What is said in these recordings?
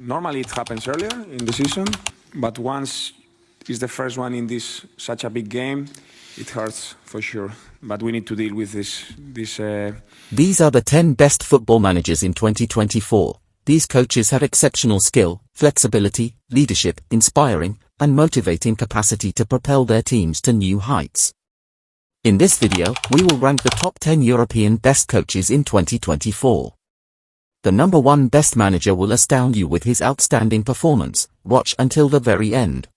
Normally it happens earlier in the season, but once it's the first one in such a big game, it hurts for sure. But we need to deal with this. These are the 10 best football managers in 2024. These coaches have exceptional skill, flexibility, leadership, inspiring, and motivating capacity to propel their teams to new heights. In this video, we will rank the top 10 European best coaches in 2024. The number 1 best manager will astound you with his outstanding performance. Watch until the very end.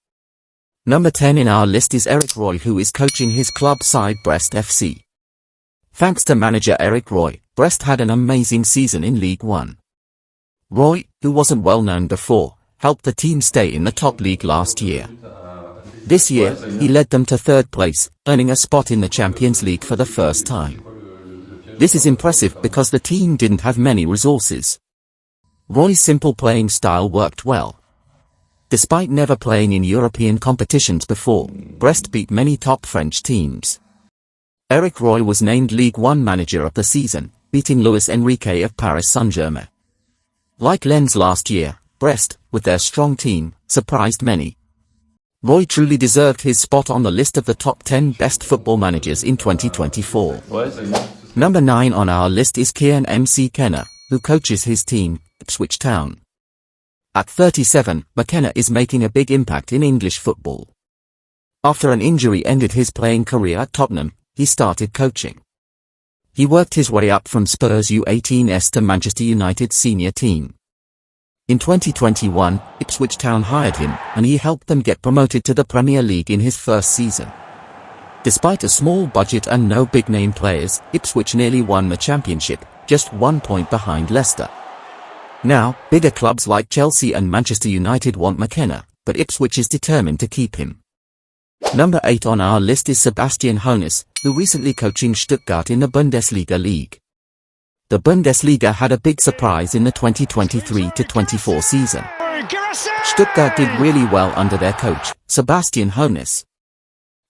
Number 10 in our list is Eric Roy, who is coaching his club side Brest FC. Thanks to manager Eric Roy, Brest had an amazing season in League One. Roy, who wasn't well known before, helped the team stay in the top league last year. This year, he led them to 3rd place, earning a spot in the Champions League for the first time. This is impressive because the team didn't have many resources. Roy's simple playing style worked well. Despite never playing in European competitions before, Brest beat many top French teams. Eric Roy was named League One Manager of the season, beating Luis Enrique of Paris Saint-Germain. Like Lens last year, Brest, with their strong team, surprised many. Roy truly deserved his spot on the list of the top 10 best football managers in 2024. Number 9 on our list is Kieran McKenna, who coaches his team, Ipswich Town. At 37, McKenna is making a big impact in English football. After an injury ended his playing career at Tottenham, he started coaching. He worked his way up from Spurs U18s to Manchester United senior team. In 2021, Ipswich Town hired him, and he helped them get promoted to the Premier League in his first season. Despite a small budget and no big-name players, Ipswich nearly won the championship, just 1 point behind Leicester. Now, bigger clubs like Chelsea and Manchester United want McKenna, but Ipswich is determined to keep him. Number 8 on our list is Sebastian Hoeness, who recently coaching Stuttgart in the Bundesliga league. The Bundesliga had a big surprise in the 2023-24 season. Stuttgart did really well under their coach, Sebastian Hoeness.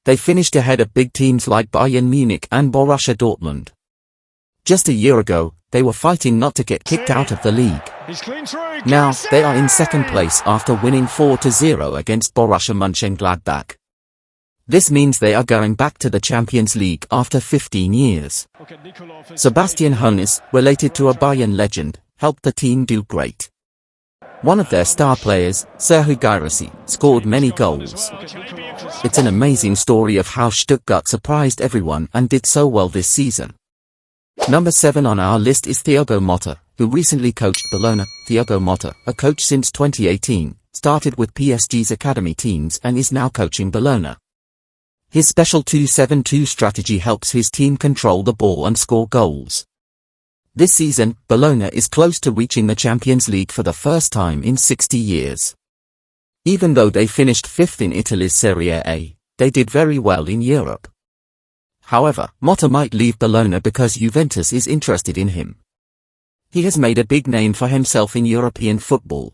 They finished ahead of big teams like Bayern Munich and Borussia Dortmund. Just a year ago, they were fighting not to get kicked out of the league. Now, they are in 2nd place after winning 4-0 against Borussia Mönchengladbach. This means they are going back to the Champions League after 15 years. Sebastian Hoeness, related to a Bayern legend, helped the team do great. One of their star players, Serhou Guirassy, scored many goals. It's an amazing story of how Stuttgart surprised everyone and did so well this season. Number 7 on our list is Thiago Motta, who recently coached Bologna. Thiago Motta, a coach since 2018, started with PSG's academy teams and is now coaching Bologna. His special 2-7-2 strategy helps his team control the ball and score goals. This season, Bologna is close to reaching the Champions League for the first time in 60 years. Even though they finished 5th in Italy's Serie A, they did very well in Europe. However, Motta might leave Bologna because Juventus is interested in him. He has made a big name for himself in European football.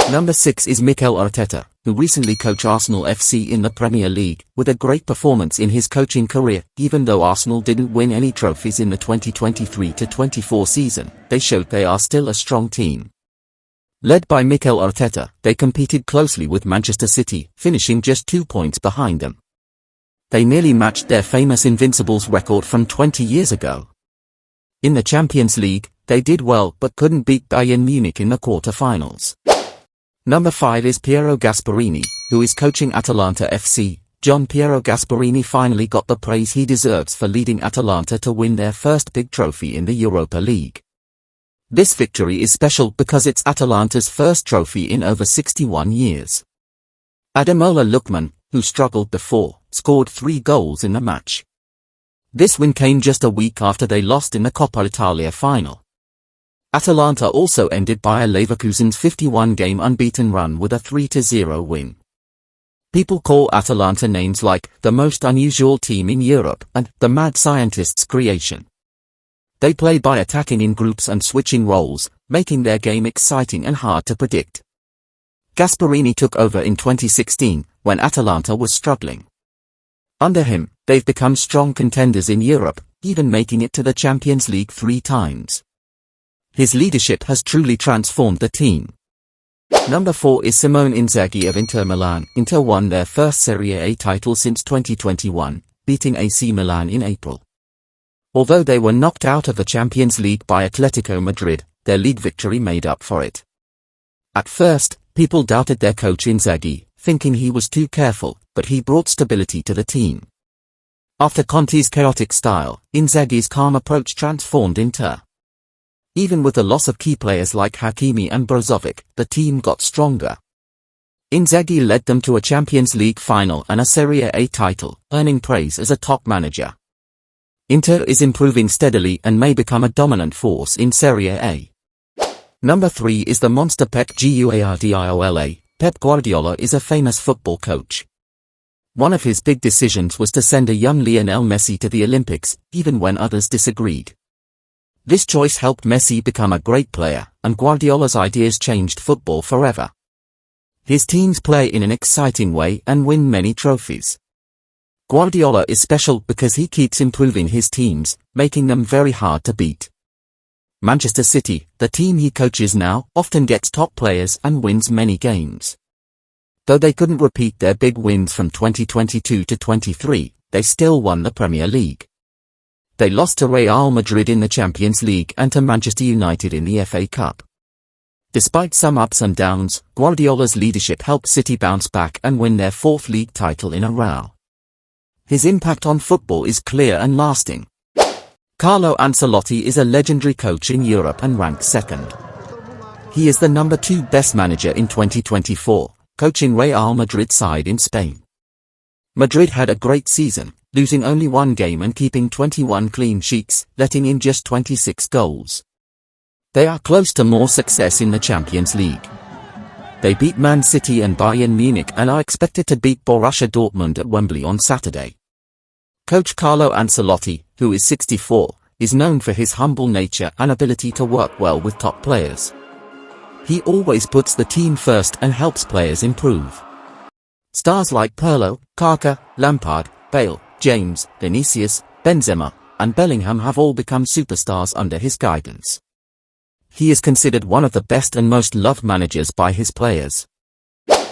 Number 6 is Mikel Arteta, who recently coached Arsenal FC in the Premier League, with a great performance in his coaching career. Even though Arsenal didn't win any trophies in the 2023-24 season, they showed they are still a strong team. Led by Mikel Arteta, they competed closely with Manchester City, finishing just 2 points behind them. They nearly matched their famous Invincibles record from 20 years ago. In the Champions League, they did well but couldn't beat Bayern Munich in the quarter-finals. Number 5 is Piero Gasperini, who is coaching Atalanta FC. Piero Gasperini finally got the praise he deserves for leading Atalanta to win their first big trophy in the Europa League. This victory is special because it's Atalanta's first trophy in over 61 years. Ademola Lookman, who struggled before, scored 3 goals in the match. This win came just a week after they lost in the Coppa Italia final. Atalanta also ended Bayer Leverkusen's 51-game unbeaten run with a 3-0 win. People call Atalanta names like the most unusual team in Europe and the mad scientist's creation. They play by attacking in groups and switching roles, making their game exciting and hard to predict. Gasperini took over in 2016, when Atalanta was struggling. Under him, they've become strong contenders in Europe, even making it to the Champions League 3 times. His leadership has truly transformed the team. Number 4 is Simone Inzaghi of Inter Milan. Inter won their first Serie A title since 2021, beating AC Milan in April. Although they were knocked out of the Champions League by Atletico Madrid, their league victory made up for it. At first, people doubted their coach Inzaghi, thinking he was too careful, but he brought stability to the team. After Conte's chaotic style, Inzaghi's calm approach transformed Inter. Even with the loss of key players like Hakimi and Brozovic, the team got stronger. Inzaghi led them to a Champions League final and a Serie A title, earning praise as a top manager. Inter is improving steadily and may become a dominant force in Serie A. Number 3 is the monster Pep Guardiola. Pep Guardiola is a famous football coach. One of his big decisions was to send a young Lionel Messi to the Olympics, even when others disagreed. This choice helped Messi become a great player, and Guardiola's ideas changed football forever. His teams play in an exciting way and win many trophies. Guardiola is special because he keeps improving his teams, making them very hard to beat. Manchester City, the team he coaches now, often gets top players and wins many games. Though they couldn't repeat their big wins from 2022 to 23, they still won the Premier League. They lost to Real Madrid in the Champions League and to Manchester United in the FA Cup. Despite some ups and downs, Guardiola's leadership helped City bounce back and win their 4th league title in a row. His impact on football is clear and lasting. Carlo Ancelotti is a legendary coach in Europe and ranks 2nd. He is the number 2 best manager in 2024, coaching Real Madrid's side in Spain. Madrid had a great season, losing only 1 game and keeping 21 clean sheets, letting in just 26 goals. They are close to more success in the Champions League. They beat Man City and Bayern Munich and are expected to beat Borussia Dortmund at Wembley on Saturday. Coach Carlo Ancelotti, who is 64, is known for his humble nature and ability to work well with top players. He always puts the team first and helps players improve. Stars like Pirlo, Kaka, Lampard, Bale, James, Vinicius, Benzema, and Bellingham have all become superstars under his guidance. He is considered one of the best and most loved managers by his players.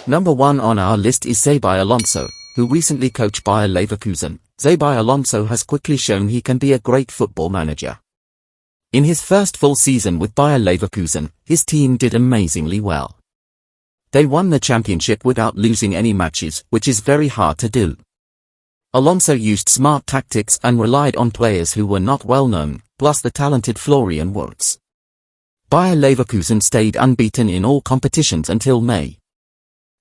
Number 1 on our list is Xabi Alonso, who recently coached Bayer Leverkusen. Xabi Alonso has quickly shown he can be a great football manager. In his first full season with Bayer Leverkusen, his team did amazingly well. They won the championship without losing any matches, which is very hard to do. Alonso used smart tactics and relied on players who were not well known, plus the talented Florian Wirtz. Bayer Leverkusen stayed unbeaten in all competitions until May.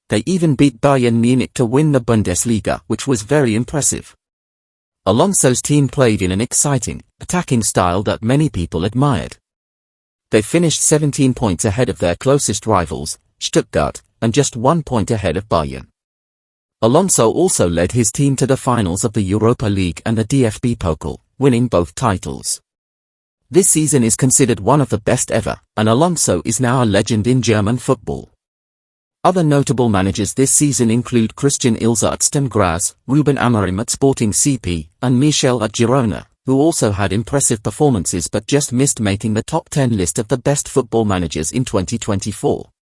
They even beat Bayern Munich to win the Bundesliga, which was very impressive. Alonso's team played in an exciting, attacking style that many people admired. They finished 17 points ahead of their closest rivals, Stuttgart, and just 1 point ahead of Bayern. Alonso also led his team to the finals of the Europa League and the DFB-Pokal, winning both titles. This season is considered one of the best ever, and Alonso is now a legend in German football. Other notable managers this season include Christian Ilse at Sturm Graz, Ruben Amorim at Sporting CP, and Mikel at Girona, who also had impressive performances but just missed making the top 10 list of the best football managers in 2024.